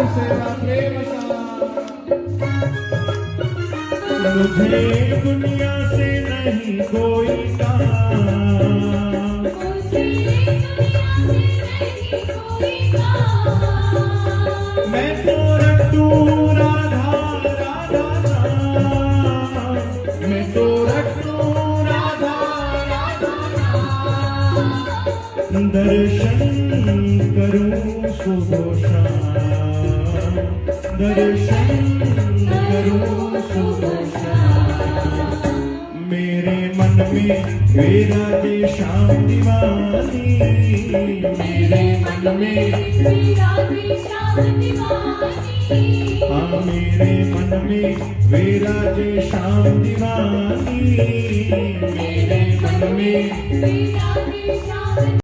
सेवा प्रेम सा। मुझे दुनिया से नहीं कोई काम, मैं तो रटू राधा राधा नाम, मैं तो रटू राधा राधा नाम। दर्शन करूं सुबह शाम, दर्शन करूं सुबह शाम। मेरे मन में विराजे श्याम दीवानी, मेरे मन में विराजे श्याम दीवानी। हाँ मेरे मन में विराजे श्याम दीवानी, मेरे मन में विराजे श्याम